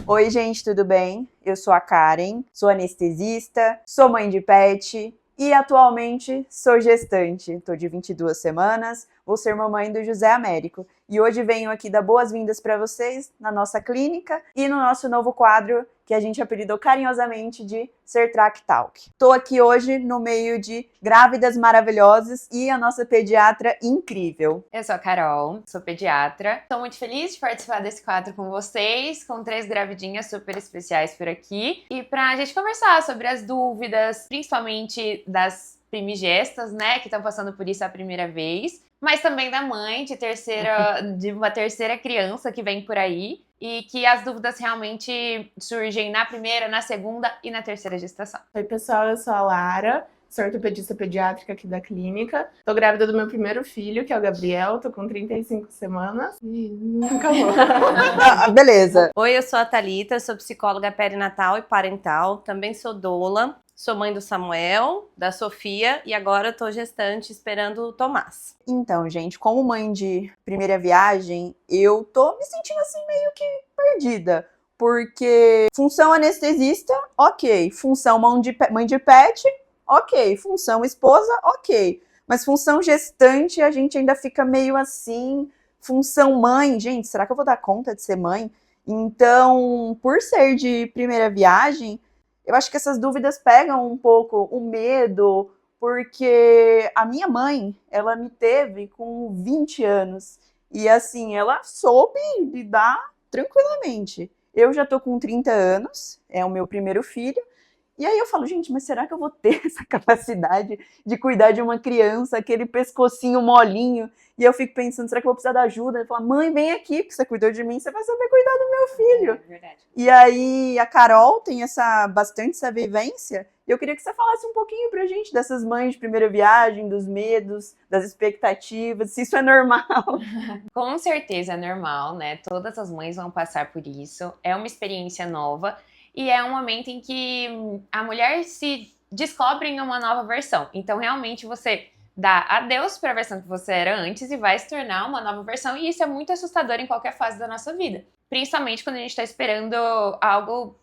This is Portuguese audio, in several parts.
Oi, gente, tudo bem? Eu sou a Karen, sou anestesista, sou mãe de pet e atualmente sou gestante. Tô de 22 semanas, vou ser mamãe do José Américo. E hoje venho aqui dar boas-vindas para vocês na nossa clínica e no nosso novo quadro que a gente apelidou carinhosamente de Sertrac Talk. Tô aqui hoje no meio de grávidas maravilhosas e a nossa pediatra incrível. Eu sou a Carol, sou pediatra. Estou muito feliz de participar desse quadro com vocês, com 3 gravidinhas super especiais por aqui. E pra gente conversar sobre as dúvidas, principalmente das primigestas, né, que estão passando por isso a primeira vez. Mas também da mãe de uma terceira criança que vem por aí. E que as dúvidas realmente surgem na primeira, na segunda e na terceira gestação. Oi, pessoal, eu sou a Lara, sou ortopedista pediátrica aqui da clínica. Tô grávida do meu primeiro filho, que é o Gabriel, tô com 35 semanas e nunca vou. Beleza. Oi, eu sou a Thalita, sou psicóloga perinatal e parental, também sou doula, sou mãe do Samuel, da Sofia e agora tô gestante esperando o Tomás. Então, gente, como mãe de primeira viagem, eu tô me sentindo assim meio que perdida. Porque função anestesista, ok. Função mãe de pet, ok. Função esposa, ok. Mas função gestante, a gente ainda fica meio assim. Função mãe, gente, será que eu vou dar conta de ser mãe? Então, por ser de primeira viagem, eu acho que essas dúvidas pegam um pouco o medo, porque a minha mãe, ela me teve com 20 anos. E assim, ela soube lidar tranquilamente. Eu já tô com 30 anos, é o meu primeiro filho. E aí eu falo, gente, mas será que eu vou ter essa capacidade de cuidar de uma criança, aquele pescocinho molinho? E eu fico pensando, será que eu vou precisar da ajuda? Ela fala, mãe, vem aqui, porque você cuidou de mim, você vai saber cuidar do meu filho. É verdade. E aí a Carol tem bastante essa vivência. E eu queria que você falasse um pouquinho pra gente dessas mães de primeira viagem, dos medos, das expectativas, se isso é normal. Com certeza é normal, né? Todas as mães vão passar por isso. É uma experiência nova e é um momento em que a mulher se descobre em uma nova versão. Então, realmente, você dá adeus para a versão que você era antes e vai se tornar uma nova versão. E isso é muito assustador em qualquer fase da nossa vida. Principalmente quando a gente está esperando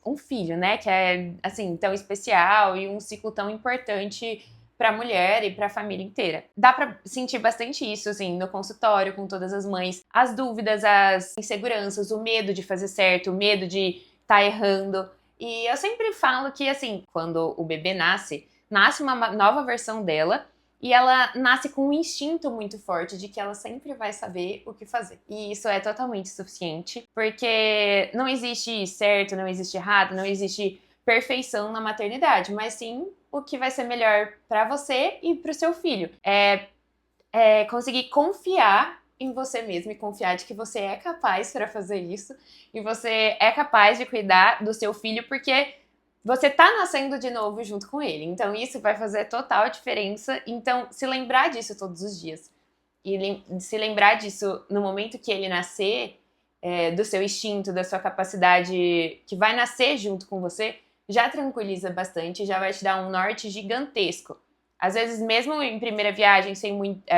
um filho, né? Que é, assim, tão especial e um ciclo tão importante para a mulher e para a família inteira. Dá para sentir bastante isso, assim, no consultório, com todas as mães. As dúvidas, as inseguranças, o medo de fazer certo, o medo de estar errando. E eu sempre falo que, assim, quando o bebê nasce uma nova versão dela e ela nasce com um instinto muito forte de que ela sempre vai saber o que fazer. E isso é totalmente suficiente, porque não existe certo, não existe errado, não existe perfeição na maternidade, mas sim o que vai ser melhor para você e para o seu filho. É conseguir confiar em você mesmo e confiar de que você é capaz para fazer isso e você é capaz de cuidar do seu filho porque você tá nascendo de novo junto com ele. Então isso vai fazer total diferença. Então se lembrar disso todos os dias e se lembrar disso no momento que ele nascer, do seu instinto, da sua capacidade que vai nascer junto com você, já tranquiliza bastante, já vai te dar um norte gigantesco. Às vezes, mesmo em primeira viagem,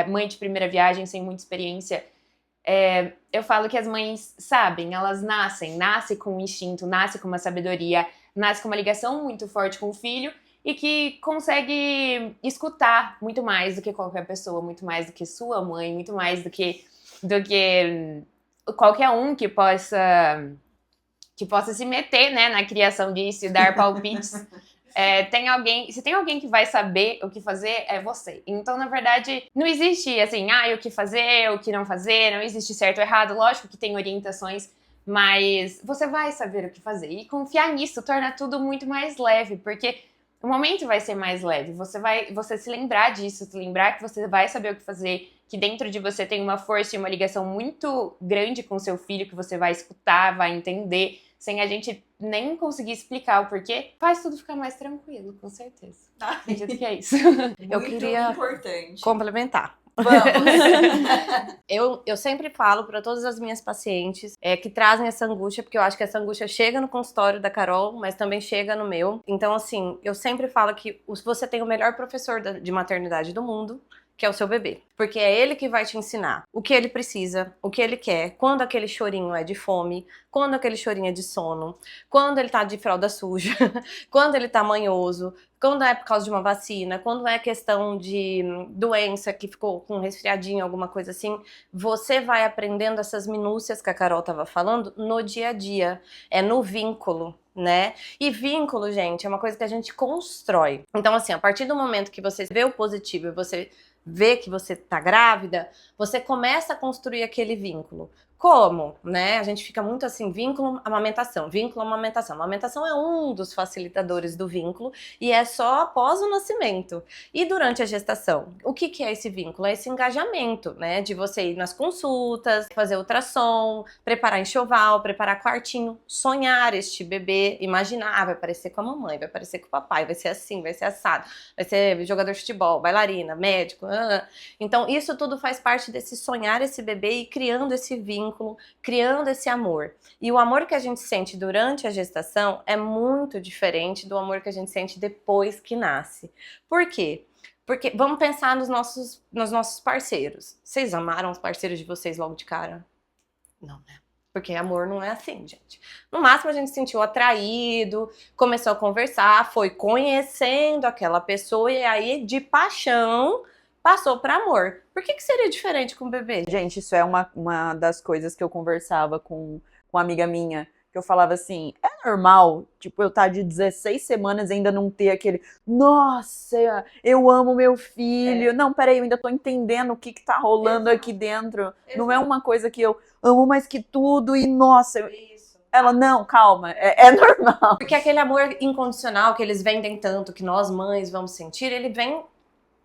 mãe de primeira viagem, sem muita experiência, eu falo que as mães sabem, elas nascem com um instinto, nascem com uma sabedoria, nascem com uma ligação muito forte com o filho e que consegue escutar muito mais do que qualquer pessoa, muito mais do que sua mãe, muito mais do que qualquer um que possa se meter, né, na criação disso e dar palpites. Se tem alguém que vai saber o que fazer, é você. Então, na verdade, não existe, assim, o que fazer, o que não fazer, não existe certo ou errado. Lógico que tem orientações, mas você vai saber o que fazer. E confiar nisso torna tudo muito mais leve, porque o momento vai ser mais leve. Você se lembrar disso, se lembrar que você vai saber o que fazer, que dentro de você tem uma força e uma ligação muito grande com seu filho, que você vai escutar, vai entender, sem a gente nem conseguir explicar o porquê, faz tudo ficar mais tranquilo, com certeza. Acredito que é isso. Eu queria importante. complementar. Vamos! Eu sempre falo para todas as minhas pacientes que trazem essa angústia, porque eu acho que essa angústia chega no consultório da Carol, mas também chega no meu. Então, assim, eu sempre falo que você tem o melhor professor de maternidade do mundo, que é o seu bebê. Porque é ele que vai te ensinar o que ele precisa, o que ele quer, quando aquele chorinho é de fome, quando aquele chorinho é de sono, quando ele tá de fralda suja, quando ele tá manhoso, quando é por causa de uma vacina, quando é questão de doença que ficou com um resfriadinho, alguma coisa assim. Você vai aprendendo essas minúcias que a Carol tava falando no dia a dia. É no vínculo, né? E vínculo, gente, é uma coisa que a gente constrói. Então, assim, a partir do momento que você vê o positivo e você vê que você tá grávida, você começa a construir aquele vínculo. Como, né? A gente fica muito assim, vínculo, amamentação, vínculo, amamentação. A amamentação é um dos facilitadores do vínculo e é só após o nascimento. E durante a gestação, o que é esse vínculo? É esse engajamento, né? De você ir nas consultas, fazer ultrassom, preparar enxoval, preparar quartinho, sonhar este bebê, imaginar, vai parecer com a mamãe, vai parecer com o papai, vai ser assim, vai ser assado, vai ser jogador de futebol, bailarina, médico. Então, isso tudo faz parte desse sonhar esse bebê e criando esse vínculo, criando esse amor. E o amor que a gente sente durante a gestação é muito diferente do amor que a gente sente depois que nasce. Por quê? Porque vamos pensar nos nossos parceiros. Vocês amaram os parceiros de vocês logo de cara? Não, né? Porque amor não é assim, gente. No máximo a gente se sentiu atraído, começou a conversar, foi conhecendo aquela pessoa e aí de paixão passou para amor. Por que seria diferente com o bebê? Gente, isso é uma das coisas que eu conversava com uma amiga minha, que eu falava assim, é normal, tipo, eu estar de 16 semanas e ainda não ter aquele, nossa, eu amo meu filho. Não, peraí, eu ainda tô entendendo o que tá rolando aqui dentro. Não é uma coisa que eu amo mais que tudo e, nossa, ela, não, calma, é normal. Porque aquele amor incondicional que eles vendem tanto, que nós mães vamos sentir, ele vem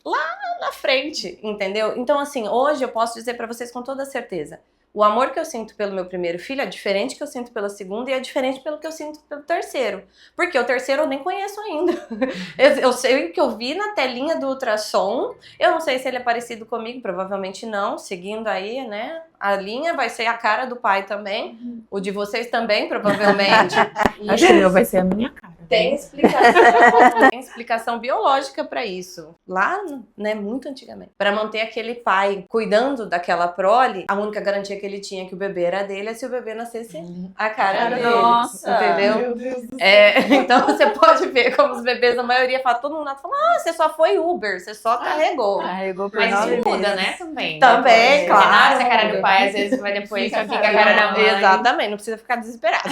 lá na frente, entendeu? Então, assim, hoje eu posso dizer pra vocês com toda certeza, o amor que eu sinto pelo meu primeiro filho é diferente que eu sinto pela segunda e é diferente pelo que eu sinto pelo terceiro. Porque o terceiro eu nem conheço ainda. Eu sei que eu vi na telinha do ultrassom, eu não sei se ele é parecido comigo, provavelmente não, seguindo aí, né, a linha vai ser a cara do pai também, o de vocês também, provavelmente. Acho que o meu vai ser a minha cara. Tem explicação, tem explicação biológica pra isso. Lá, né, muito antigamente. Pra manter aquele pai cuidando daquela prole, a única garantia que ele tinha que o bebê era dele é se o bebê nascesse a cara dele. Nossa! Entendeu? Meu Deus do céu. Então você pode ver como os bebês, a maioria fala, todo mundo fala, ah, você só foi Uber, você só carregou. Carregou por Mas 9 isso muda, meses. né, também. Também, Porque claro. nasce a cara do pai, às vezes vai depois Fica fica a cara da mãe. Exatamente, não precisa ficar desesperado.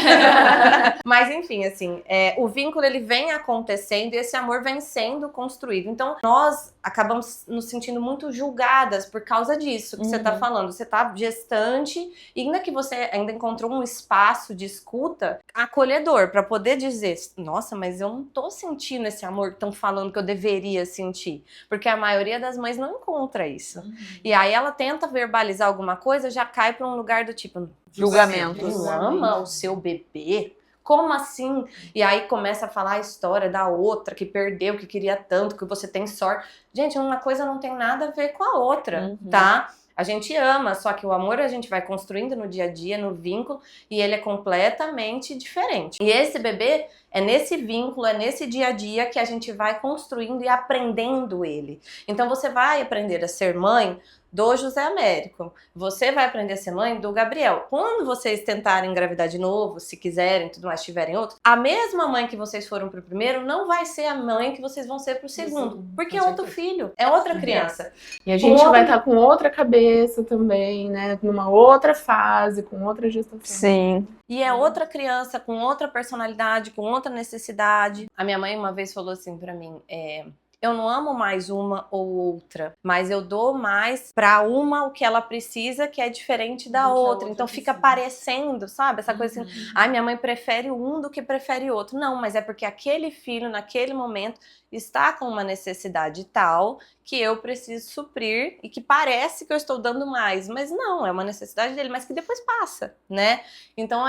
Mas enfim, assim, o vínculo ele vem acontecendo e esse amor vem sendo construído. Então nós acabamos nos sentindo muito julgadas por causa disso que você tá falando. Você tá gestante e ainda que você ainda encontrou um espaço de escuta acolhedor pra poder dizer, nossa, mas eu não tô sentindo esse amor que estão falando que eu deveria sentir. Porque a maioria das mães não encontra isso. E aí ela tenta verbalizar alguma coisa, já cai pra um lugar do tipo, Julgamento. você não ama o seu bebê? Como assim? E aí começa a falar a história da outra que perdeu, que queria tanto, que você tem sorte. Gente, uma coisa não tem nada a ver com a outra, tá? A gente ama, só que o amor a gente vai construindo no dia a dia, no vínculo, e ele é completamente diferente. E esse bebê é nesse vínculo, é nesse dia a dia que a gente vai construindo e aprendendo ele. Então você vai aprender a ser mãe do José Américo. Você vai aprender a ser mãe do Gabriel. Quando vocês tentarem engravidar de novo, se quiserem, tudo mais, tiverem outro, a mesma mãe que vocês foram pro primeiro não vai ser a mãe que vocês vão ser pro segundo. Porque é outro filho, é outra criança. E a gente vai estar com outra cabeça também, né? Numa outra fase, com outra gestação. Sim. E é outra criança com outra personalidade, com outra necessidade. A minha mãe uma vez falou assim pra mim, eu não amo mais uma ou outra, mas eu dou mais pra uma o que ela precisa, que é diferente da outra. Então fica parecendo, sabe? Essa coisa assim, ai, minha mãe prefere um do que prefere outro. Não, mas é porque aquele filho, naquele momento, está com uma necessidade tal que eu preciso suprir e que parece que eu estou dando mais. Mas não, é uma necessidade dele, mas que depois passa, né? Então,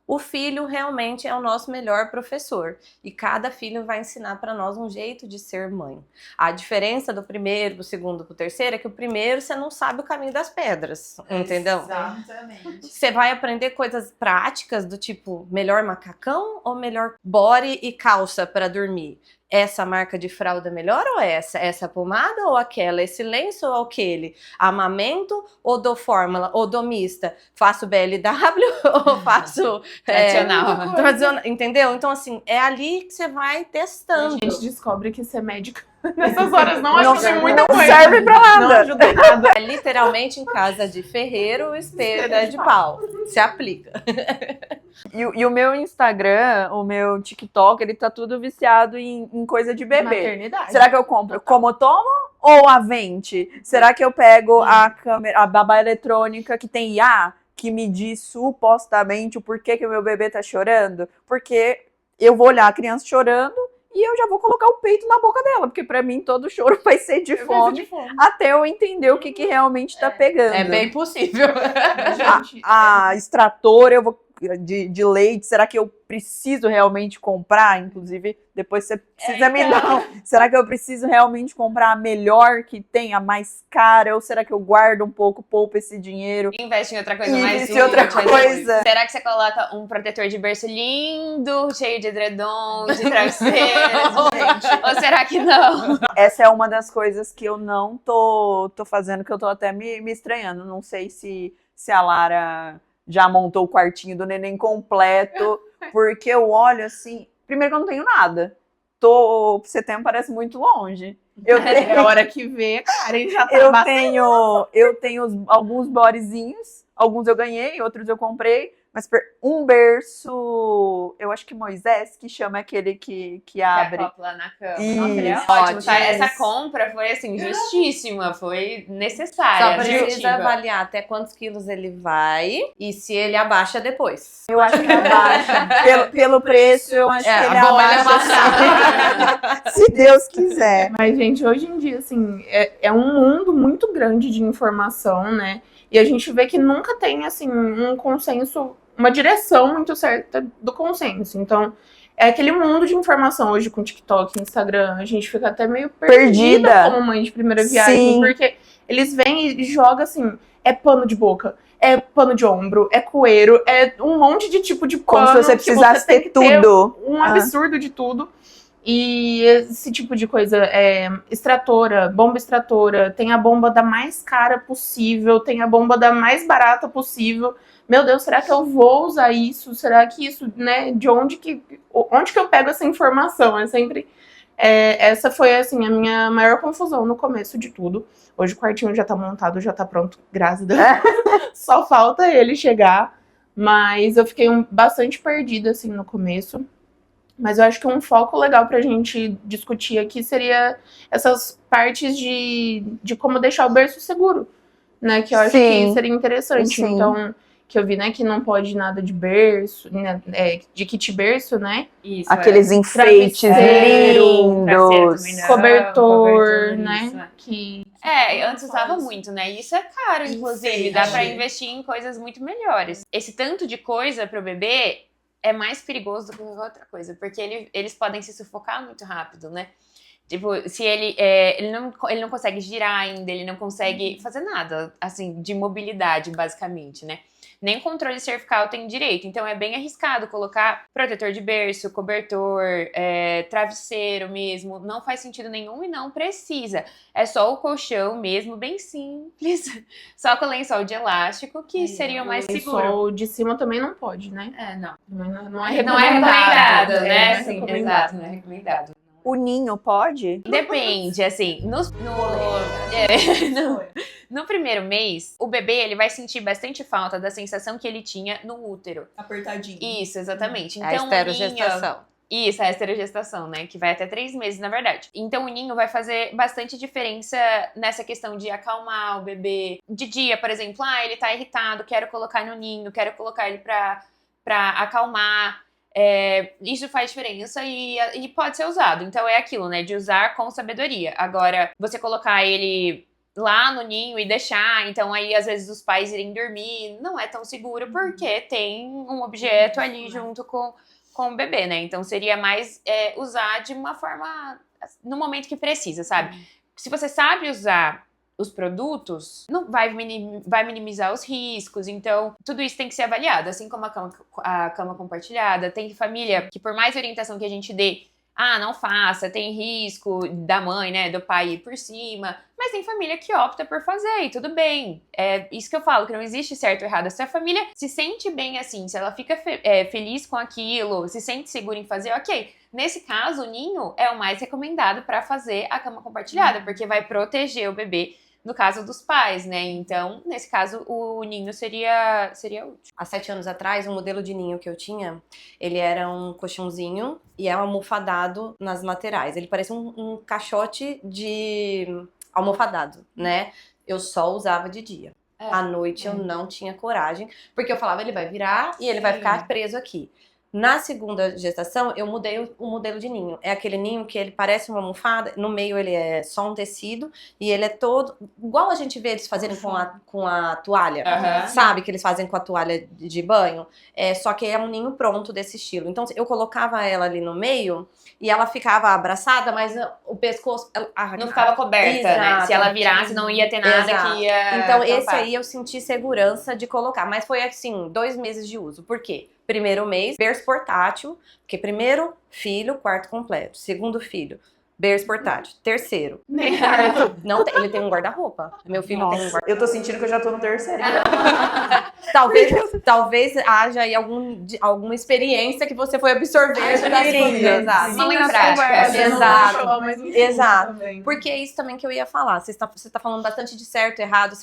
o filho realmente é o nosso melhor professor e cada filho vai ensinar para nós um jeito de ser mãe. A diferença do primeiro, do segundo pro terceiro é que o primeiro você não sabe o caminho das pedras, entendeu? Exatamente. Você vai aprender coisas práticas do tipo melhor macacão ou melhor body e calça para dormir. essa marca de fralda é melhor ou essa? Essa pomada ou aquela? Esse lenço ou aquele? Amamento ou dou fórmula? Ou dou mista? Faço BLW ou faço Tradicional. tradicional? Entendeu? Então, assim, é ali que você vai A testando. gente descobre que ser médica nessas horas não Não, ajuda não muita coisa. serve pra Não nada. ajuda nada. É literalmente em casa de ferreiro, espelho de pau. Se aplica. E o meu Instagram, o meu TikTok, ele tá tudo viciado em coisa de bebê. Maternidade. Será que eu compro Comotomo ou a Vente? Será que eu pego a câmera, a babá eletrônica que tem IA, que me diz supostamente o porquê que o meu bebê tá chorando? Porque eu vou olhar a criança chorando e eu já vou colocar o peito na boca dela, porque pra mim todo choro vai ser de fome, até eu entender o que realmente tá pegando. É bem possível. Gente, A extratora eu vou de leite, será que eu preciso realmente comprar? Inclusive, depois você precisa me dar. Será que eu preciso realmente comprar a melhor que tem, a mais cara? Ou será que eu guardo um pouco, poupo esse dinheiro? Investe em outra coisa E mais investe em outra útil, coisa. Será que você coloca um protetor de berço lindo, cheio de edredom, de travesseiros, gente? Ou será que não? Essa é uma das coisas que eu não tô fazendo, que eu tô até me estranhando. Não sei se a Lara já montou o quartinho do neném completo, porque eu olho assim, primeiro que eu não tenho nada. Setembro parece muito longe. é a hora que vê, cara, ele já tá Eu tenho alguns bodyzinhos, alguns eu ganhei, outros eu comprei, mas um berço, eu acho que Moisés, que chama aquele que abre. Que acopla na cama. Isso, Nossa, ele é ótimo, tá? isso. Essa compra foi, assim, justíssima, foi necessária. Só precisa assertiva. avaliar até quantos quilos ele vai e se ele abaixa depois. Eu acho que abaixa. pelo preço, eu acho que ele bom ele abaixa. Se Deus quiser. Mas, gente, hoje em dia, assim, é um mundo muito grande de informação, né? E a gente vê que nunca tem, assim, um consenso, uma direção muito certa do consenso. Então, é aquele mundo de informação hoje com TikTok, Instagram, a gente fica até meio perdida como mãe de primeira viagem, Sim. porque eles vêm e jogam, assim, é pano de boca, é pano de ombro, é coeiro, é um monte de tipo de pano. Como se você que precisasse tem que ter tudo. Um absurdo de tudo. E esse tipo de coisa, extratora, bomba extratora, tem a bomba da mais cara possível, tem a bomba da mais barata possível. Meu Deus, será que eu vou usar isso? Será que isso, né, de onde que eu pego essa informação? É sempre, essa foi, assim, a minha maior confusão no começo de tudo. Hoje o quartinho já tá montado, já tá pronto, graças a Deus. Só falta ele chegar, mas eu fiquei bastante perdida, assim, no começo. Mas eu acho que um foco legal pra gente discutir aqui seria essas partes de como deixar o berço seguro, né? Que eu acho que seria interessante. Sim. Então, que eu vi, né, que não pode nada de berço, né, de kit berço, né? Isso, Aqueles enfeites Travesseiro, lindos. Cobertor, né? isso. Que Antes usava muito, né? Isso é caro, inclusive. Dá pra investir em coisas muito melhores. Esse tanto de coisa pro bebê é mais perigoso do que qualquer outra coisa, porque eles podem se sufocar muito rápido, né? Tipo, se ele não consegue girar ainda, ele não consegue fazer nada, assim, de mobilidade, basicamente, né? Nem controle cervical tem direito, então é bem arriscado colocar protetor de berço, cobertor, travesseiro mesmo, não faz sentido nenhum e não precisa. É só o colchão mesmo, bem simples, só com lençol de elástico, que seria o mais seguro. O lençol de cima também não pode, né? Não. Não É recomendado, né? Não é Sim, recomendado. exato, não é recomendado. O ninho pode? Depende, assim, no primeiro mês, o bebê ele vai sentir bastante falta da sensação que ele tinha no útero. Apertadinho. Isso, exatamente. É a Então, esterogestação. Isso, a esterogestação, né? Que vai até 3 meses, na verdade. Então, o ninho vai fazer bastante diferença nessa questão de acalmar o bebê. De dia, por exemplo, ele tá irritado, quero colocar no ninho, quero colocar ele pra acalmar. Isso faz diferença e pode ser usado. Então é aquilo, né? De usar com sabedoria. Agora, você colocar ele lá no ninho e deixar, então aí às vezes os pais irem dormir, não é tão seguro porque tem um objeto ali junto com o bebê, né? Então seria mais usar de uma forma no momento que precisa, sabe? Se você sabe usar os produtos, não vai minimizar os riscos, então tudo isso tem que ser avaliado, assim como a cama compartilhada. Tem família que por mais orientação que a gente dê, não faça, tem risco da mãe, né, do pai ir por cima. Mas tem família que opta por fazer, e tudo bem. É isso que eu falo, que não existe certo ou errado. Se a família se sente bem assim, se ela fica feliz com aquilo, se sente segura em fazer, ok. Nesse caso, o ninho é o mais recomendado para fazer a cama compartilhada, porque vai proteger o bebê no caso dos pais, né? Então, nesse caso, o ninho seria útil. Há 7 anos atrás, o modelo de ninho que eu tinha, ele era um colchãozinho e é almofadado nas laterais. Ele parece um caixote de almofadado, né? Eu só usava de dia. À noite eu não tinha coragem, porque eu falava, ele vai virar e ele vai ficar preso aqui. Na segunda gestação, eu mudei o modelo de ninho. É aquele ninho que ele parece uma almofada, no meio ele é só um tecido e ele é todo... Igual a gente vê eles fazerem com a toalha, sabe? Que eles fazem com a toalha de banho. Só que é um ninho pronto desse estilo. Então, eu colocava ela ali no meio e ela ficava abraçada, mas o pescoço... não ficava coberta, né? Se ela virasse, não ia ter nada que ia... Então, esse aí eu senti segurança de colocar. Mas foi, assim, 2 meses de uso. Por quê? Primeiro mês, berço portátil, porque primeiro filho, quarto completo. Segundo filho, berço portátil. Terceiro, não tem, ele tem um guarda-roupa. Meu filho tem um guarda-roupa. Eu tô sentindo que eu já tô no terceiro. Talvez haja aí alguma experiência que você foi absorver da vida. Exato. Uma prática. Exato. Porque é isso também que eu ia falar. Você tá falando bastante de certo, errado.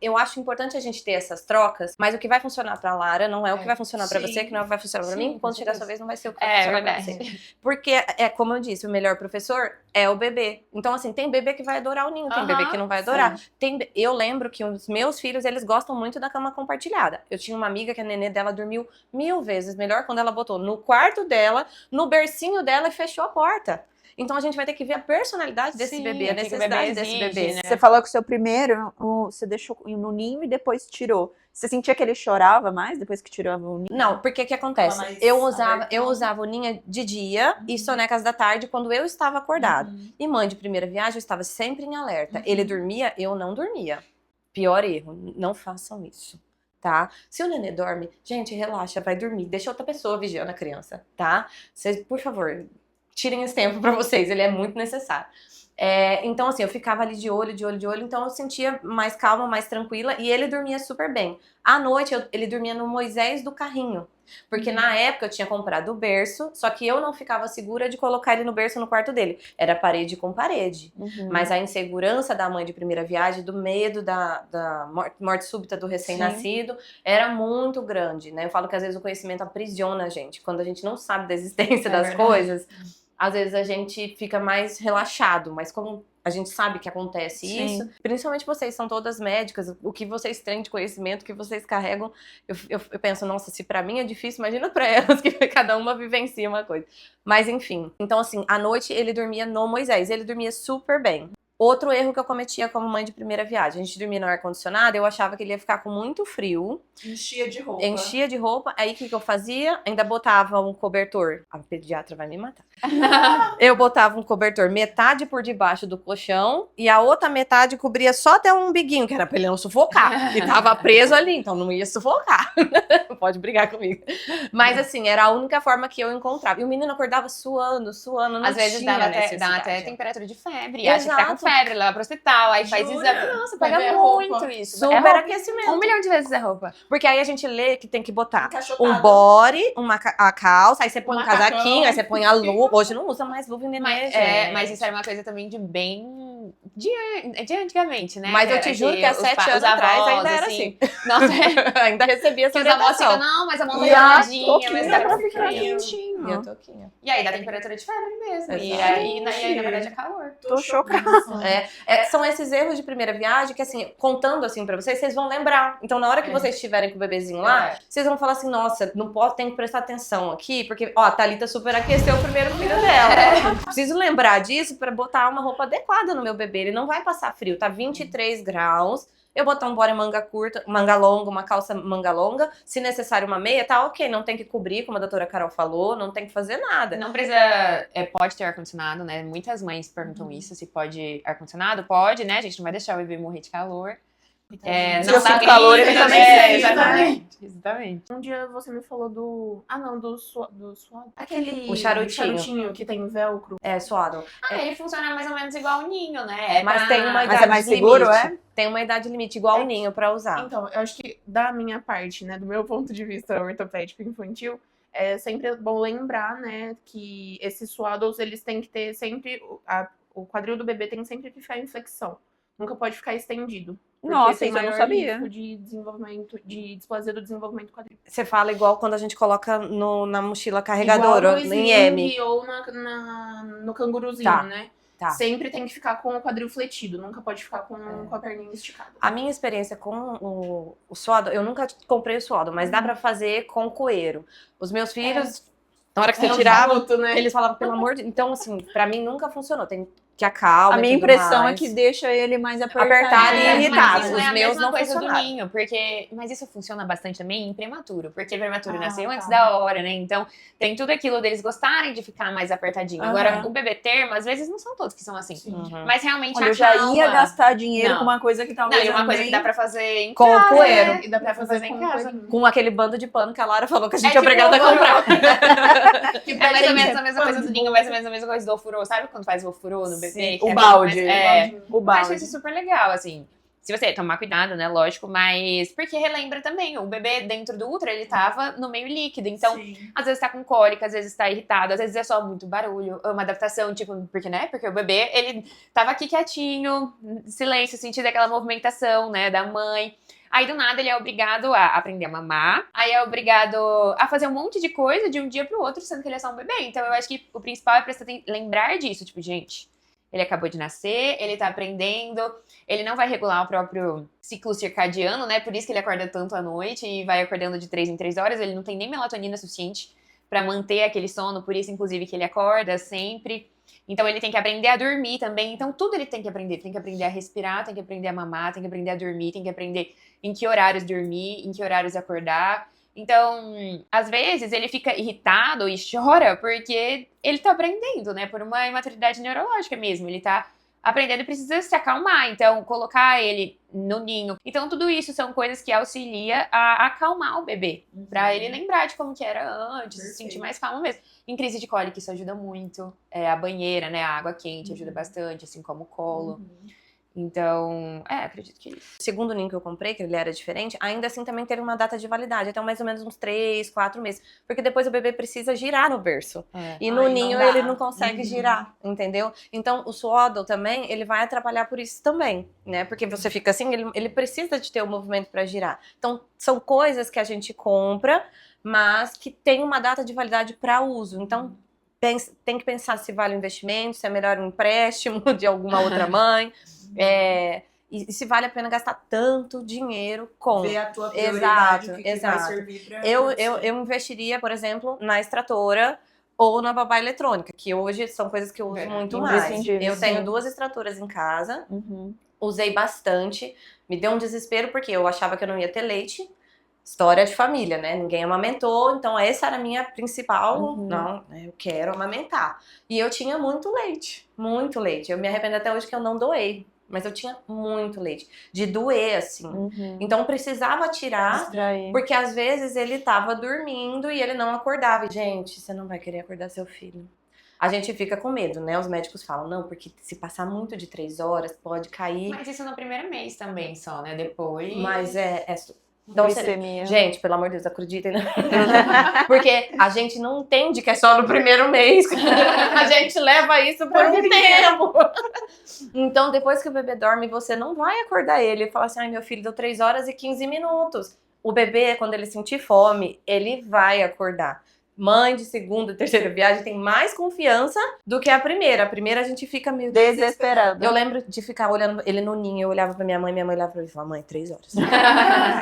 Eu acho importante a gente ter essas trocas, mas o que vai funcionar pra Lara não é o que vai funcionar pra você, que não vai funcionar pra mim. Quando chegar a sua vez, não vai ser o que vai funcionar pra você. Porque, como eu disse, o melhor professor é o bebê. Então, assim, tem bebê que vai adorar o ninho, tem bebê que não vai adorar. Eu lembro que os meus filhos, eles gostam muito da cama compartilhada. Eu tinha uma amiga que a nenê dela dormiu 1000 vezes melhor quando ela botou no quarto dela, no bercinho dela e fechou a porta. Então a gente vai ter que ver a personalidade desse bebê, a necessidade desse bebê. Né? Você falou que o seu primeiro, você deixou no ninho e depois tirou. Você sentia que ele chorava mais depois que tirava o ninho? Não, porque o que acontece? Eu usava o ninho de dia e sonecas da tarde quando eu estava acordada. E mãe de primeira viagem, eu estava sempre em alerta. Ele dormia, eu não dormia. Pior erro, não façam isso. Tá? Se o nenê dorme, gente, relaxa, vai dormir. Deixa outra pessoa vigiando a criança, tá? Vocês, por favor, tirem esse tempo pra vocês, ele é muito necessário. Então, assim, eu ficava ali de olho, então eu sentia mais calma, mais tranquila, e ele dormia super bem. À noite, ele dormia no Moisés do carrinho, porque na época eu tinha comprado o berço, só que eu não ficava segura de colocar ele no berço no quarto dele. Era parede com parede. Mas a insegurança da mãe de primeira viagem, do medo da morte súbita do recém-nascido, era muito grande, né? Eu falo que às vezes o conhecimento aprisiona a gente. Quando a gente não sabe da existência das coisas, às vezes a gente fica mais relaxado, mas como a gente sabe que acontece isso, principalmente vocês são todas médicas, o que vocês têm de conhecimento, o que vocês carregam, eu penso, nossa, se pra mim é difícil, imagina pra elas, que cada uma vivencia uma coisa. Mas enfim, então assim, à noite ele dormia no Moisés, ele dormia super bem. Outro erro que eu cometia como mãe de primeira viagem, a gente dormia no ar-condicionado, eu achava que ele ia ficar com muito frio. Enchia de roupa. Aí o que eu fazia? Ainda botava um cobertor. A pediatra vai me matar. Eu botava um cobertor metade por debaixo do colchão e a outra metade cobria só até um umbiguinho, que era pra ele não sufocar. E tava preso ali, então não ia sufocar. Pode brigar comigo. Mas assim, era a única forma que eu encontrava. E o menino acordava suando, não às vezes tinha dá até temperatura de febre. Acha que tá com febre, leva pro hospital, aí faz exame. Nossa, pega muito isso. Super aquecimento. 1 milhão de vezes é roupa. Porque aí a gente lê que tem que botar um body, a calça, aí você põe um casaquinho, aí você põe a luva. Hoje não usa mais luva em neném, gente. Mas isso era uma coisa também de bem... De antigamente, né? Mas eu te juro que há 7 anos atrás ainda era assim. Nossa, ainda recebia essa os avós ficam, não, mas a mão tá geladinha, mas tá pra ficar quentinho. E a touquinha. E aí dá temperatura de febre mesmo. E aí, na verdade, é calor. Tô chocada. São esses erros de primeira viagem que, assim, contando assim pra vocês vão lembrar. Então, na hora que vocês estiverem com o bebezinho lá, vocês vão falar assim, nossa, não posso, tem que prestar atenção aqui, porque, ó, a Thalita super aqueceu o primeiro filho dela. Preciso lembrar disso pra botar uma roupa adequada no meu bebê. Ele não vai passar frio, tá 23 graus. Eu botar um body manga curta, manga longa, uma calça manga longa, se necessário uma meia, tá ok, não tem que cobrir, como a doutora Carol falou, não tem que fazer nada. Não precisa, pode ter ar-condicionado, né? Muitas mães perguntam isso, se pode ar-condicionado, pode, né? A gente não vai deixar o bebê morrer de calor. Não dá calor, ele também exatamente. Exatamente. Um dia você me falou do... Ah, não, do suado. Aquele... O charutinho. charutinho que tem velcro. É, suado. Ele funciona mais ou menos igual o ninho, né? Mas tem uma Mas idade é mais seguro, limite. é? Tem uma idade limite, igual o ninho pra usar. Então, eu acho que da minha parte, né, do meu ponto de vista ortopédico infantil, é sempre bom lembrar, né, que esses swaddles, eles têm que ter sempre... O quadril do bebê tem sempre que ficar em flexão. Nunca pode ficar estendido. Porque Nossa, tem isso eu não maior sabia. risco de desenvolvimento, de displasia do desenvolvimento do quadril. Você fala igual quando a gente coloca na mochila carregadora, Igual no em M. sling ou no canguruzinho, Tá, né? tá. Sempre tem que ficar com o quadril fletido, nunca pode ficar com a perninha esticada. A minha experiência com o suado, eu nunca comprei o suado, mas dá pra fazer com coeiro. Os meus filhos, na hora que você um tirava, charuto, né? eles falavam, pelo amor de... Então, assim, pra mim nunca funcionou. Tem que acalma A minha e tudo impressão mais. é que deixa ele mais Apertado apertado. e Mas irritado. isso Os é a meus mesma não coisa do funcionaram. ninho, mas isso funciona bastante também em prematuro, porque prematuro Ah, nasceu tá. antes da hora, né? Então tem tudo aquilo deles gostarem de ficar mais apertadinho. Aham. Agora, o bebê termo, às vezes não são todos que são assim. Uhum. Mas realmente Olha, eu já acalma. ia gastar dinheiro Não. com uma coisa que Não, talvez e uma eu coisa nem... que dá pra fazer em Com o casa, coeiro. né? E dá pra fazer em casa. coelhinho. Com aquele bando de pano que a Lara falou que a gente é, tipo, obrigada a comprar. Que É mais ou pede menos a mesma pano coisa do de ninho, mais ou menos a mesma coisa do ofurô. Sabe quando faz o ofurô no bebê? Sim, Que o é balde. mais- baldinho. O Eu acho balde. isso super legal, assim. Se você tomar cuidado, né? Lógico, mas porque relembra também, o bebê dentro do útero, ele tava no meio líquido. Então, Sim. às vezes tá com cólica, às vezes tá irritado, às vezes é só muito barulho, uma adaptação, tipo, porque, né? Porque o bebê, ele tava aqui quietinho, silêncio, sentindo aquela movimentação, né, da mãe. Aí, do nada, ele é obrigado a aprender a mamar. Aí é obrigado a fazer um monte de coisa de um dia pro outro, sendo que ele é só um bebê. Então, eu acho que o principal é lembrar disso. Tipo, gente, ele acabou de nascer, ele tá aprendendo, ele não vai regular o próprio ciclo circadiano, né? Por isso que ele acorda tanto à noite e vai acordando de 3 em 3 horas. Ele não tem nem melatonina suficiente pra manter aquele sono, por isso, inclusive, que ele acorda sempre. Então, ele tem que aprender a dormir também. Então, tudo ele tem que aprender. Tem que aprender a respirar, tem que aprender a mamar, tem que aprender a dormir, tem que aprender em que horários dormir, em que horários acordar. Então, às vezes, ele fica irritado e chora porque ele tá aprendendo, né? Por uma imaturidade neurológica mesmo. Ele tá aprendendo e precisa se acalmar. Então, colocar ele no ninho. Então, tudo isso são coisas que auxilia a acalmar o bebê. Pra ele lembrar de como que era antes, se sentir mais calmo mesmo. Em crise de cólica, isso ajuda muito. A banheira, né? A água quente ajuda bastante, assim como o colo. Então, acredito que é isso. O segundo ninho que eu comprei, que ele era diferente, ainda assim também teve uma data de validade. Então, mais ou menos uns 3, 4 meses. Porque depois o bebê precisa girar no berço. E no Ai, não ninho dá. ele não consegue girar, entendeu? Então, o swaddle também, ele vai atrapalhar por isso também, né? Porque você fica assim, ele precisa de ter o movimento para girar. Então, são coisas que a gente compra, mas que tem uma data de validade para uso. Então, tem que pensar se vale o investimento, se é melhor um empréstimo de alguma outra mãe. E se vale a pena gastar tanto dinheiro com. Ver a tua Exato, prioridade, o que vai exato. servir pra Eu investiria, por exemplo, na extratora ou na babá eletrônica, que hoje são coisas que eu uso muito mais. Imprescindível, Eu tenho sim. 2 extratoras em casa, Uhum. usei bastante, me deu um desespero porque eu achava que eu não ia ter leite. História de família, né? Ninguém amamentou, então essa era a minha principal. Uhum. Não, eu quero amamentar. E eu tinha muito leite, muito leite. Eu me arrependo até hoje que eu não doei, mas eu tinha muito leite, de doer, assim. Uhum. Então precisava tirar, Distrair. porque às vezes ele tava dormindo e ele não acordava. E, gente, você não vai querer acordar seu filho. A gente fica com medo, né? Os médicos falam, não, porque se passar muito de 3 horas, pode cair. Mas isso no primeiro mês também só, né? Depois... Mas então, Glicemia. gente, pelo amor de Deus, acreditem. Né? Porque a gente não entende que é só no primeiro mês. A gente leva isso por um tempo. Então, depois que o bebê dorme, você não vai acordar ele e falar assim, ai, meu filho deu 3 horas e 15 minutos. O bebê, quando ele sentir fome, ele vai acordar. Mãe de segunda, terceira viagem tem mais confiança do que a primeira. A primeira a gente fica meio Desesperado. Eu lembro de ficar olhando ele no ninho, eu olhava pra minha mãe olhava pra mim e falava, mãe, 3 horas.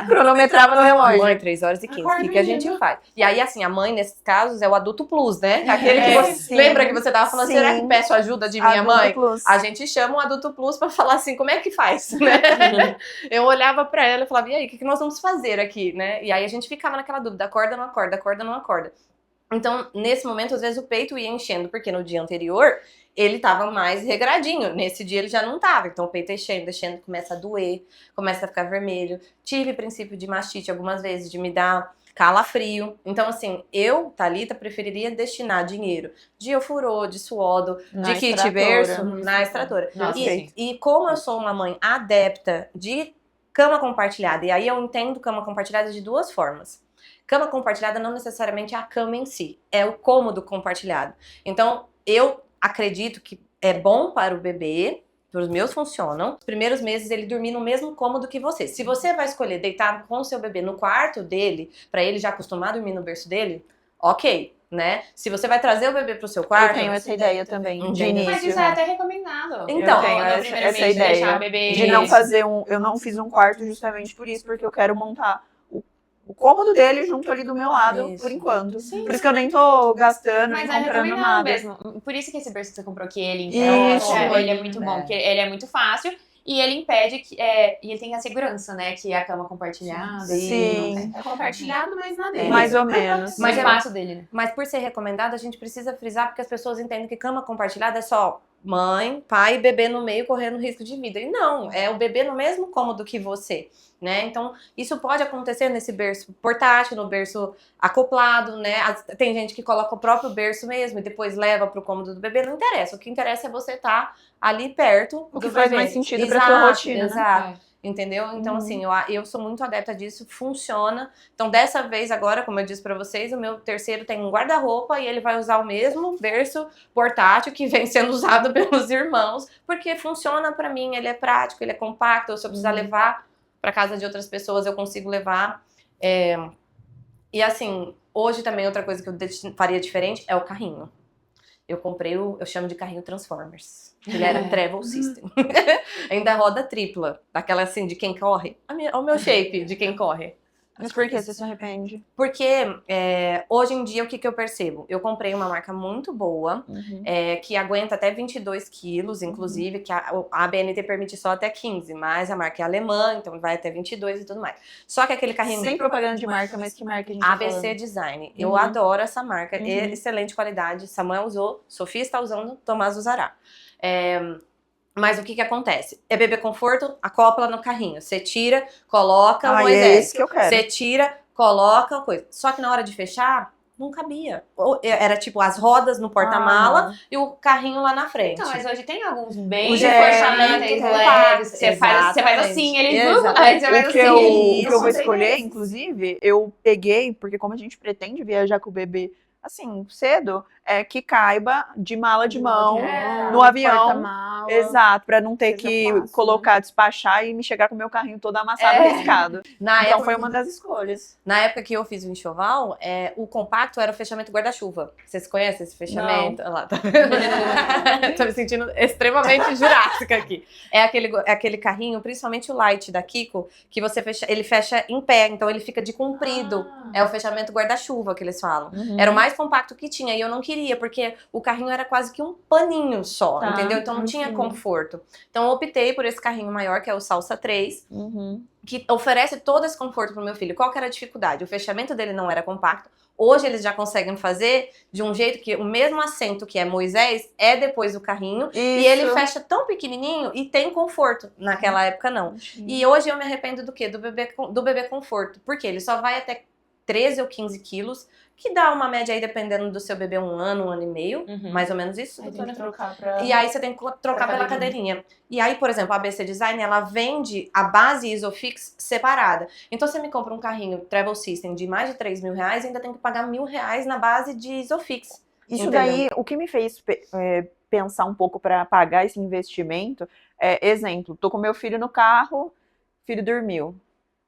Cronometrava no relógio. Mãe, 3 horas e 15, o que a gente menino. faz? E aí, assim, a mãe, nesses casos, é o adulto plus, né? Aquele que você... sim. Lembra que você tava falando, Sim. será que peço ajuda de minha Adulto mãe? plus. A gente chama o adulto plus pra falar assim, como é que faz, né? Eu olhava pra ela e falava, e aí, o que nós vamos fazer aqui, né? E aí a gente ficava naquela dúvida, acorda ou não acorda, acorda ou não acorda. Então, nesse momento, às vezes o peito ia enchendo, porque no dia anterior ele tava mais regradinho. Nesse dia ele já não tava. Então o peito enchendo, começa a doer, começa a ficar vermelho. Tive princípio de mastite algumas vezes, de me dar calafrio. Então, assim, eu, Thalita, preferiria destinar dinheiro de ofurô, de suodo, Na de kit extratora. berço na extratora. Nossa, sim. E como eu sou uma mãe adepta de cama compartilhada, e aí eu entendo cama compartilhada de duas formas. Cama compartilhada não necessariamente é a cama em si, é o cômodo compartilhado. Então, eu acredito que é bom para o bebê, os meus funcionam. Os primeiros meses ele dormir no mesmo cômodo que você. Se você vai escolher deitar com o seu bebê no quarto dele, para ele já acostumar a dormir no berço dele, ok, né? Se você vai trazer o bebê pro seu quarto... Eu tenho essa ideia também, de Entendeu? Mas início. isso é até recomendado. Então, eu tenho no primeiro essa mês, ideia deixar o bebê... de não fazer eu não fiz um quarto justamente por isso, porque eu quero montar o cômodo dele junto ali do meu lado, Isso. por enquanto. Sim. Por isso que eu nem tô gastando, Mas nem é comprando recomendado nada. mesmo. Por isso que esse berço que você comprou, que ele Isso. ele é muito bom, porque ele é muito fácil e ele impede que... e ele tem a segurança, né? Que é a cama compartilhada. Sim. É compartilhado, mas na dele. Mais ou menos. Mas Mas é é- fácil dele, né? Mas por ser recomendado, a gente precisa frisar porque as pessoas entendem que cama compartilhada é só mãe, pai e bebê no meio correndo risco de vida. E não, é o bebê no mesmo cômodo que você, né? Então, isso pode acontecer nesse berço portátil, no berço acoplado, né? Tem gente que coloca o próprio berço mesmo e depois leva pro cômodo do bebê, não interessa. O que interessa é você estar ali perto O que do faz bebê. mais sentido pra tua rotina, né? Exato. Entendeu? Então, Uhum. assim, eu sou muito adepta disso, funciona. Então, dessa vez agora, como eu disse pra vocês, o meu terceiro tem um guarda-roupa e ele vai usar o mesmo berço portátil que vem sendo usado pelos irmãos, porque funciona pra mim, ele é prático, ele é compacto, se eu precisar levar pra casa de outras pessoas, eu consigo levar. E assim, hoje também outra coisa que eu faria diferente é o carrinho. Eu comprei eu chamo de carrinho Transformers. Ele era Travel System. Ainda roda tripla, daquela assim, de quem corre. Olha o meu shape de quem corre. Mas por que você se arrepende? Porque hoje em dia, o que eu percebo? Eu comprei uma marca muito boa, que aguenta até 22 quilos, inclusive, que a ABNT permite só até 15, mas a marca é alemã, então vai até 22 e tudo mais. Só que aquele carrinho... Sem propaganda de marca, mas que marca a gente tá ABC falando? Design. Eu adoro essa marca, Uhum. excelente qualidade. Samuel usou, Sofia está usando, Tomás usará. Mas o que acontece? É bebê conforto, acopla no carrinho. Você tira, coloca o Ah, é Moisés. esse que eu quero. Você tira, coloca coisa. Só que na hora de fechar, não cabia. Era tipo as rodas no porta-mala e o carrinho lá na frente. Então, mas hoje tem alguns bem Os de forçamentos leves, compactos, você faz exatamente. assim, eles... Exatamente. Aí você vai O que eu assim. vou escolher, inclusive, eu peguei, porque como a gente pretende viajar com o bebê, assim, cedo, é que caiba de mala de mão no avião. Porta-mala. Exato, pra não ter Seja que fácil, colocar, despachar e me chegar com o meu carrinho todo amassado e riscado. Na Então época, foi uma das escolhas. Na época que eu fiz o enxoval, o compacto era o fechamento guarda-chuva. Vocês conhecem esse fechamento? Olha lá, tá vendo? Tô me sentindo extremamente jurássica aqui. É aquele carrinho, principalmente o light da Kiko, que você ele fecha em pé, então ele fica de comprido. É o fechamento guarda-chuva que eles falam. Era o mais compacto que tinha e eu não queria, porque o carrinho era quase que um paninho só, Tá, entendeu? Então não tinha conforto. Então eu optei por esse carrinho maior, que é o Salsa 3, que oferece todo esse conforto pro meu filho. Qual que era a dificuldade? O fechamento dele não era compacto. Hoje eles já conseguem fazer de um jeito que o mesmo assento que é Moisés é depois do carrinho. Isso. E ele fecha tão pequenininho e tem conforto. Naquela época, não. E hoje eu me arrependo do quê? Do bebê conforto. Porque ele só vai até 13 ou 15 quilos, que dá uma média aí, dependendo do seu bebê, 1 ano e meio. Mais ou menos isso. Aí tem que trocar pra... E aí você tem que trocar pela cadeirinha. E aí, por exemplo, a ABC Design, ela vende a base Isofix separada. Então você me compra um carrinho Travel System de mais de 3 mil reais e ainda tem que pagar R$1.000 na base de Isofix. Isso Entendeu? daí, o que me fez pensar um pouco para pagar esse investimento é, exemplo, tô com meu filho no carro, filho dormiu.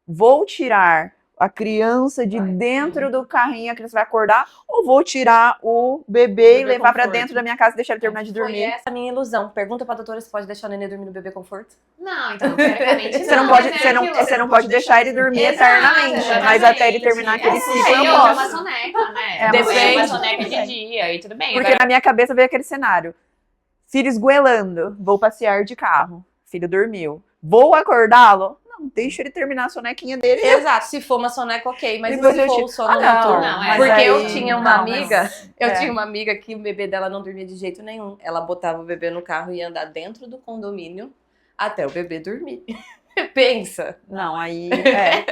Vou tirar a criança de dentro do carrinho, a criança vai acordar, ou vou tirar o bebê e levar pra dentro da minha casa e deixar ele terminar de Foi dormir? essa a minha ilusão. Pergunta pra doutora se pode deixar o nenê dormir no bebê conforto. Não, então, teoricamente Você não mas pode, é você não, aquilo. você não pode deixar ele dormir Exato, eternamente, mas até ele terminar aquele É, ciclo e eu outra, posso. uma soneca, né? É, Depende. Uma depende. soneca de dia e tudo bem. Porque Agora, na minha cabeça veio aquele cenário. Filho esgoelando, vou passear de carro. Filho dormiu. Vou acordá-lo? Não, Não, deixa ele terminar a sonequinha dele. Exato, se for uma soneca, ok, mas Depois se eu for te- o sono Ah, não, noturno. não, mas Porque aí- eu tinha uma não, mas- amiga, eu é. tinha uma amiga que o bebê dela não dormia de jeito nenhum. Ela botava o bebê no carro e ia andar dentro do condomínio até o bebê dormir. Pensa. Não, aí. É.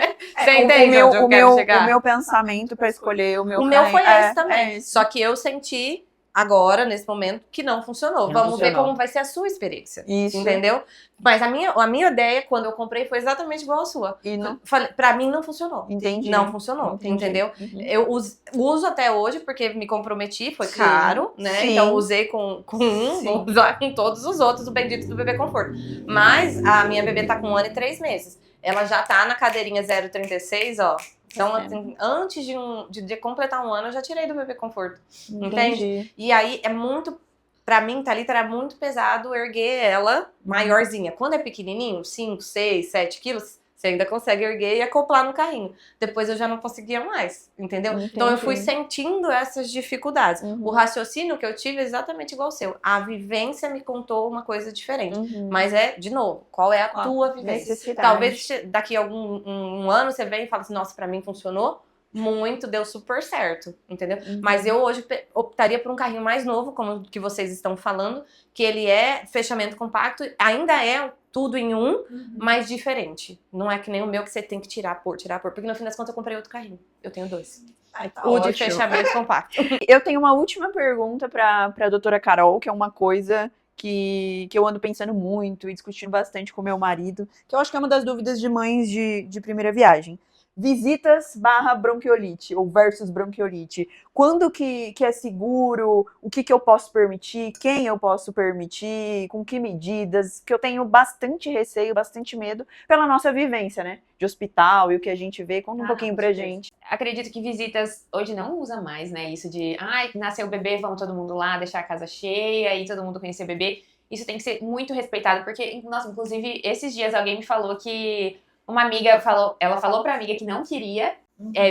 Você entende onde eu quero chegar? O meu pensamento pra escolher o meu O meu carro- foi é, esse também. é esse. Só que eu senti agora, nesse momento, que não funcionou. Não Vamos ver funcionou. como vai ser a sua experiência. Isso. Entendeu? Mas a minha ideia, quando eu comprei, foi exatamente igual a sua. E não. Pra mim, não funcionou. Entendi. Não funcionou, Entendi. entendeu? Uhum. Eu uso até hoje, porque me comprometi, foi Sim, caro, né? sim. Então usei com um, Sim. vou usar com todos os outros, o bendito do bebê conforto. Mas a minha bebê tá com 1 ano e 3 meses. Ela já tá na cadeirinha 0,36, ó. Então, assim, antes de completar 1 ano, eu já tirei do bebê conforto. Entendi. E aí é muito. Pra mim, Thalita, era muito pesado erguer ela maiorzinha. Quando é pequenininho, 5, 6, 7 quilos, você ainda consegue erguer e acoplar no carrinho. Depois eu já não conseguia mais, entendeu? Entendi. Então eu fui sentindo essas dificuldades. Uhum. O raciocínio que eu tive é exatamente igual ao seu. A vivência me contou uma coisa diferente. Uhum. Mas de novo, qual é a tua vivência? necessidade. Talvez daqui a um ano você venha e fale assim, nossa, pra mim funcionou muito, deu super certo, entendeu? Uhum. Mas eu hoje optaria por um carrinho mais novo, como o que vocês estão falando, que ele é fechamento compacto, ainda é tudo em um, mas diferente. Não é que nem o meu que você tem que tirar, pôr, porque no fim das contas eu comprei outro carrinho. Eu tenho 2. Ai, tá O de ótimo. fechamento compacto. Eu tenho uma última pergunta pra doutora Carol, que é uma coisa que eu ando pensando muito e discutindo bastante com meu marido, que eu acho que é uma das dúvidas de mães de primeira viagem. Visitas / bronquiolite, ou versus bronquiolite. Quando que é seguro? O que eu posso permitir? Quem eu posso permitir? Com que medidas? Que eu tenho bastante receio, bastante medo pela nossa vivência, né? De hospital e o que a gente vê. Conta um pouquinho pra gente. Acredito que visitas hoje não usa mais, né? Isso de, nasceu o bebê, vamos todo mundo lá, deixar a casa cheia e todo mundo conhecer o bebê. Isso tem que ser muito respeitado, porque, nossa, inclusive, esses dias alguém me falou que uma amiga falou pra amiga que não queria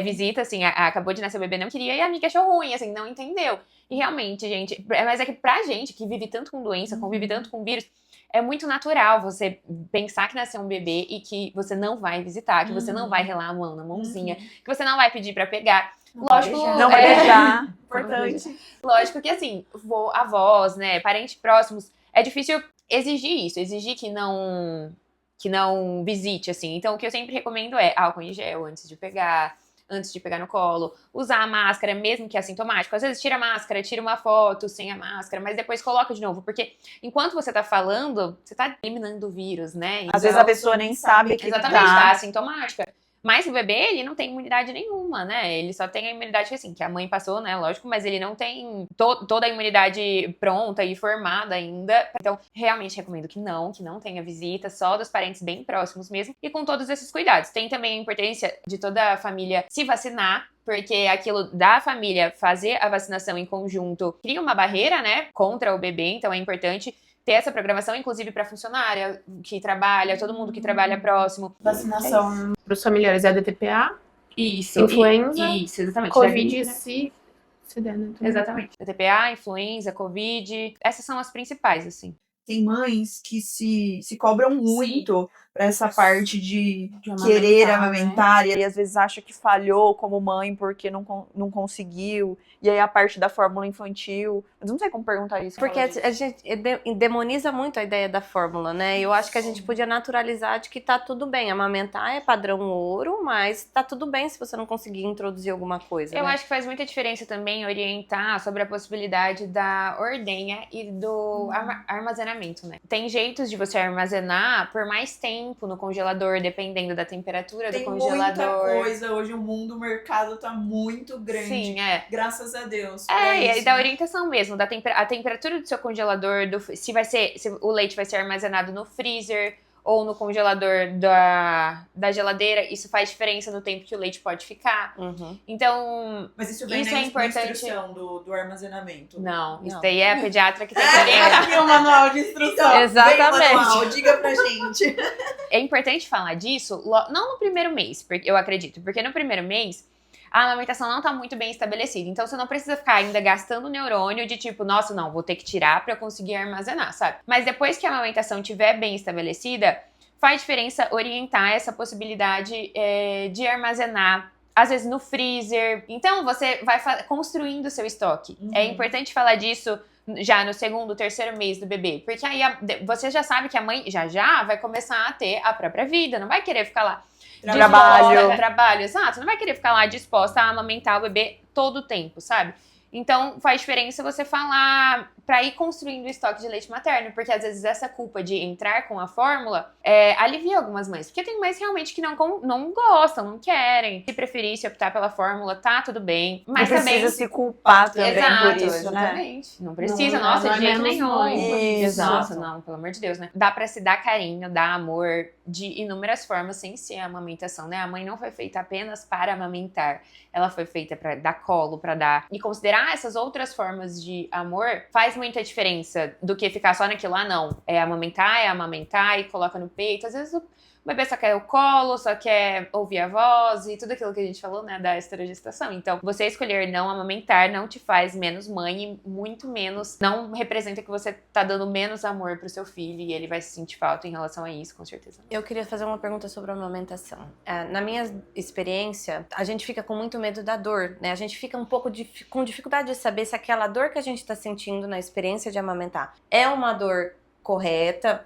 visita, assim, acabou de nascer o bebê, não queria, e a amiga achou ruim, assim, não entendeu. E realmente, gente, mas é que pra gente que vive tanto com doença, convive tanto com vírus, é muito natural você pensar que nasceu um bebê e que você não vai visitar, que você não vai relar a mão na mãozinha, que você não vai pedir pra pegar. Lógico, Não vai beijar. Importante. lógico que, assim, avós, né, parentes próximos, é difícil exigir isso, exigir que não visite, assim. Então, o que eu sempre recomendo é álcool em gel antes de pegar no colo, usar a máscara, mesmo que assintomático. Às vezes tira a máscara, tira uma foto sem a máscara, mas depois coloca de novo, porque enquanto você tá falando, você tá eliminando o vírus, né? Às vezes a pessoa nem sabe que Exatamente, tá. tá assintomática. Mas o bebê, ele não tem imunidade nenhuma, né? Ele só tem a imunidade assim, que a mãe passou, né? Lógico, mas ele não tem toda a imunidade pronta e formada ainda. Então, realmente recomendo que não tenha visita, só dos parentes bem próximos mesmo. E com todos esses cuidados. Tem também a importância de toda a família se vacinar, porque aquilo da família fazer a vacinação em conjunto cria uma barreira, né? Contra o bebê, então é importante ter essa programação, inclusive para funcionária que trabalha, todo mundo que trabalha próximo. Vacinação para os familiares é DTPA, Isso. influenza, Isso, exatamente. Covid, se der, né? Exatamente. DTPA, influenza, Covid. Essas são as principais, assim. Tem mães que se cobram muito pra essa parte de amamentar, querer né? amamentar e às vezes acha que falhou como mãe porque não conseguiu. E aí a parte da fórmula infantil. Mas não sei como perguntar isso. Porque fala disso. a gente demoniza muito a ideia da fórmula, né? Eu acho que a gente podia naturalizar de que tá tudo bem. Amamentar é padrão ouro, mas tá tudo bem se você não conseguir introduzir alguma coisa. Eu né? acho que faz muita diferença também orientar sobre a possibilidade da ordenha e do armazenamento, né? Tem jeitos de você armazenar por mais tempo no congelador, dependendo da temperatura do congelador. Hoje o mundo, o mercado tá muito grande. Sim, Graças a Deus. e aí da orientação mesmo, a temperatura do seu congelador, se o leite vai ser armazenado no freezer ou no congelador da geladeira, isso faz diferença no tempo que o leite pode ficar. Uhum. Então, Mas isso vem isso na é importante. instrução do armazenamento. Não, isso Não. daí é a pediatra que tem que orientar. Aqui o manual de instrução. Exatamente. Vem o manual, diga pra gente. É importante falar disso, não no primeiro mês, eu acredito, porque no primeiro mês a amamentação não tá muito bem estabelecida. Então você não precisa ficar ainda gastando neurônio de tipo, nossa, não, vou ter que tirar pra eu conseguir armazenar, sabe? Mas depois que a amamentação estiver bem estabelecida, faz diferença orientar essa possibilidade de armazenar, às vezes no freezer. Então, você vai construindo o seu estoque. É importante falar disso já no segundo, terceiro mês do bebê. Porque aí você já sabe que a mãe já vai começar a ter a própria vida. Não vai querer ficar lá trabalho, exato. Não vai querer ficar lá disposta a amamentar o bebê todo o tempo, sabe? Então, faz diferença você falar pra ir construindo o estoque de leite materno, porque às vezes essa culpa de entrar com a fórmula alivia algumas mães. Porque tem mães realmente que não gostam, não querem. Se preferir, se optar pela fórmula, tá tudo bem. Mas não também... precisa se culpar também Exato, por isso, exatamente. Não precisa, Não, nossa, não de é jeito menos nenhum. mãe. Exato, Isso. não, pelo amor de Deus, né? Dá pra se dar carinho, dar amor de inúmeras formas sem ser a amamentação, né? A mãe não foi feita apenas para amamentar. Ela foi feita pra dar colo, pra dar... E considerar essas outras formas de amor faz muita diferença do que ficar só naquilo, não. É amamentar e coloca no peito. Às vezes o bebê só quer o colo, só quer ouvir a voz e tudo aquilo que a gente falou, né, da esterogestação. Então, você escolher não amamentar não te faz menos mãe e muito menos, não representa que você tá dando menos amor pro seu filho e ele vai se sentir falta em relação a isso, com certeza. Eu queria fazer uma pergunta sobre a amamentação. Na minha experiência, a gente fica com muito medo da dor, né? A gente fica um pouco com dificuldade de saber se aquela dor que a gente tá sentindo na experiência de amamentar é uma dor correta,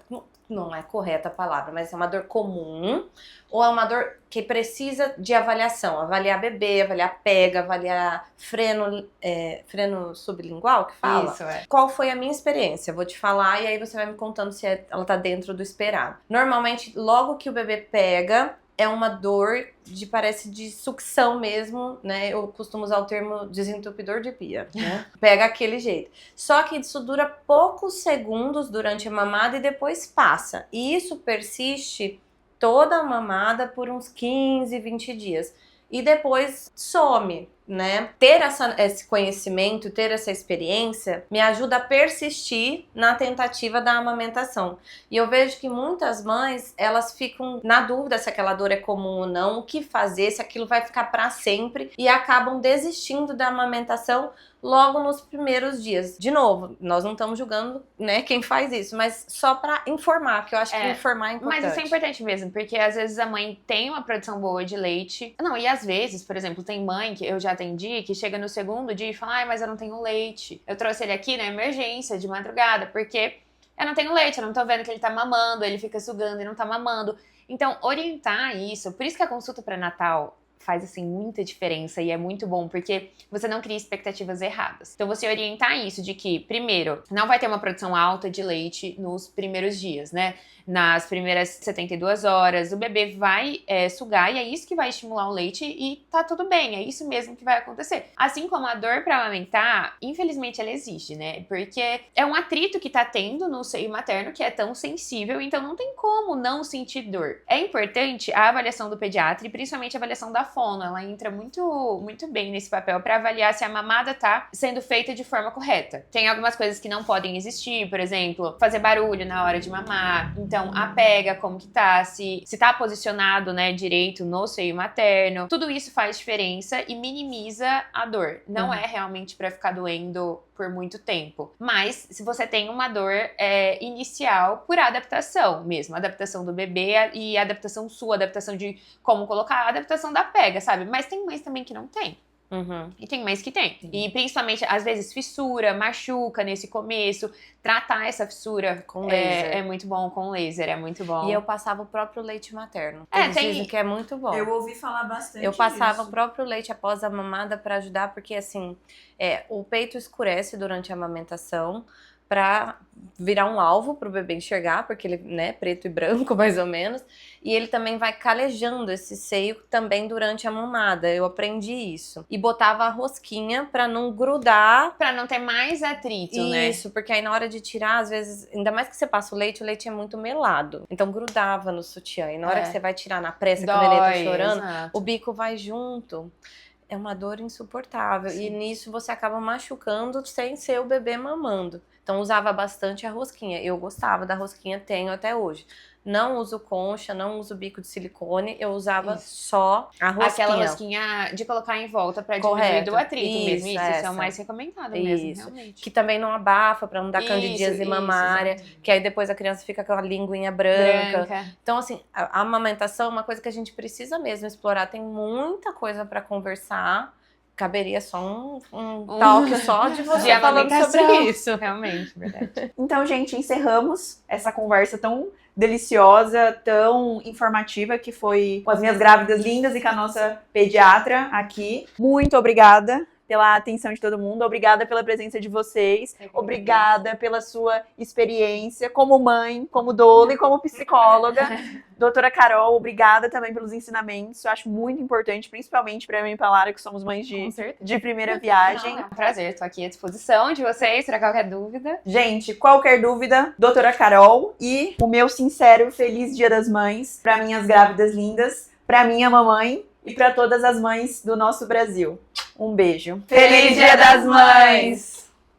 não é correta a palavra, mas é uma dor comum, ou é uma dor que precisa de avaliação, avaliar bebê, avaliar pega, avaliar freno sublingual, que fala? Isso, é. Qual foi a minha experiência? Eu vou te falar e aí você vai me contando se ela tá dentro do esperado. Normalmente, logo que o bebê pega, é uma dor parece de sucção mesmo, né? Eu costumo usar o termo desentupidor de pia, né? Pega aquele jeito. Só que isso dura poucos segundos durante a mamada e depois passa. E isso persiste toda a mamada por uns 15, 20 dias. E depois some, né? Ter esse conhecimento, ter essa experiência me ajuda a persistir na tentativa da amamentação. E eu vejo que muitas mães, elas ficam na dúvida se aquela dor é comum ou não, o que fazer, se aquilo vai ficar para sempre e acabam desistindo da amamentação logo nos primeiros dias. De novo, nós não estamos julgando, né, quem faz isso, mas só para informar, que eu acho que informar é importante. Mas isso é importante mesmo, porque às vezes a mãe tem uma produção boa de leite. Não, e às vezes, por exemplo, tem mãe que eu já atendi que chega no segundo dia e fala, mas eu não tenho leite. Eu trouxe ele aqui na emergência, de madrugada, porque eu não tenho leite, eu não tô vendo que ele tá mamando, ele fica sugando e não tá mamando. Então, orientar isso, por isso que a consulta pré-natal faz, assim, muita diferença e é muito bom, porque você não cria expectativas erradas. Então, você orientar isso de que, primeiro, não vai ter uma produção alta de leite nos primeiros dias, né? Nas primeiras 72 horas, o bebê vai sugar e é isso que vai estimular o leite e tá tudo bem, é isso mesmo que vai acontecer. Assim como a dor para amamentar, infelizmente ela existe, né? Porque é um atrito que tá tendo no seio materno que é tão sensível, então não tem como não sentir dor. É importante a avaliação do pediatra e principalmente a avaliação da fono, ela entra muito, muito bem nesse papel para avaliar se a mamada tá sendo feita de forma correta. Tem algumas coisas que não podem existir, por exemplo, fazer barulho na hora de mamar. Então, a pega, como que tá, se tá posicionado, né, direito no seio materno. Tudo isso faz diferença e minimiza a dor. Não é realmente pra ficar doendo por muito tempo. Mas, se você tem uma dor inicial por adaptação mesmo, adaptação do bebê e adaptação sua, adaptação de como colocar, adaptação da pega, sabe? Mas tem mães também que não tem. E tem mães que tem. E principalmente, às vezes, fissura, machuca nesse começo. Tratar essa fissura com laser é muito bom, com laser, é muito bom. E eu passava o próprio leite materno. Eles dizem que é muito bom. Eu ouvi falar bastante Eu passava disso. o próprio leite após a mamada para ajudar, porque assim, o peito escurece durante a amamentação para virar um alvo para o bebê enxergar, porque ele, né, preto e branco mais ou menos, e ele também vai calejando esse seio também durante a mamada. Eu aprendi isso. E botava a rosquinha para não grudar, pra não ter mais atrito, né? isso, porque aí na hora de tirar, às vezes, ainda mais que você passa o leite é muito melado. Então grudava no sutiã. E na hora que você vai tirar na pressa, que o neném tá chorando, exato. o bico vai junto. É uma dor insuportável. Sim. E nisso você acaba machucando sem ser o bebê mamando. Então usava bastante a rosquinha. Eu gostava da rosquinha, tenho até hoje. não uso concha, não uso bico de silicone, eu usava Isso. só a rosquinha. Aquela rosquinha de colocar em volta pra diminuir Correto. do atrito mesmo. Isso é Essa. o mais recomendado mesmo, Isso. realmente. Que também não abafa, pra não dar Isso, candidíase isso, mamária, exatamente. que aí depois a criança fica com a linguinha branca. Branca. Então, assim, a amamentação é uma coisa que a gente precisa mesmo explorar. Tem muita coisa pra conversar. Caberia só um talk só de você De falando sobre amamentação. isso. Realmente, verdade. Então, gente, encerramos essa conversa tão deliciosa, tão informativa que foi com as minhas grávidas lindas e com a nossa pediatra aqui. Muito obrigada pela atenção de todo mundo, obrigada pela presença de vocês, Eu que obrigada pela sua experiência como mãe, como doula e como psicóloga. Doutora Carol, obrigada também pelos ensinamentos, eu acho muito importante, principalmente para mim e para Lara, que somos mães Com certeza. de primeira viagem. É um prazer, estou aqui à disposição de vocês para qualquer dúvida. Gente, qualquer dúvida, doutora Carol, e o meu sincero feliz Dia das Mães para minhas grávidas lindas, para minha mamãe e para todas as mães do nosso Brasil. Um beijo. Feliz Dia das Mães!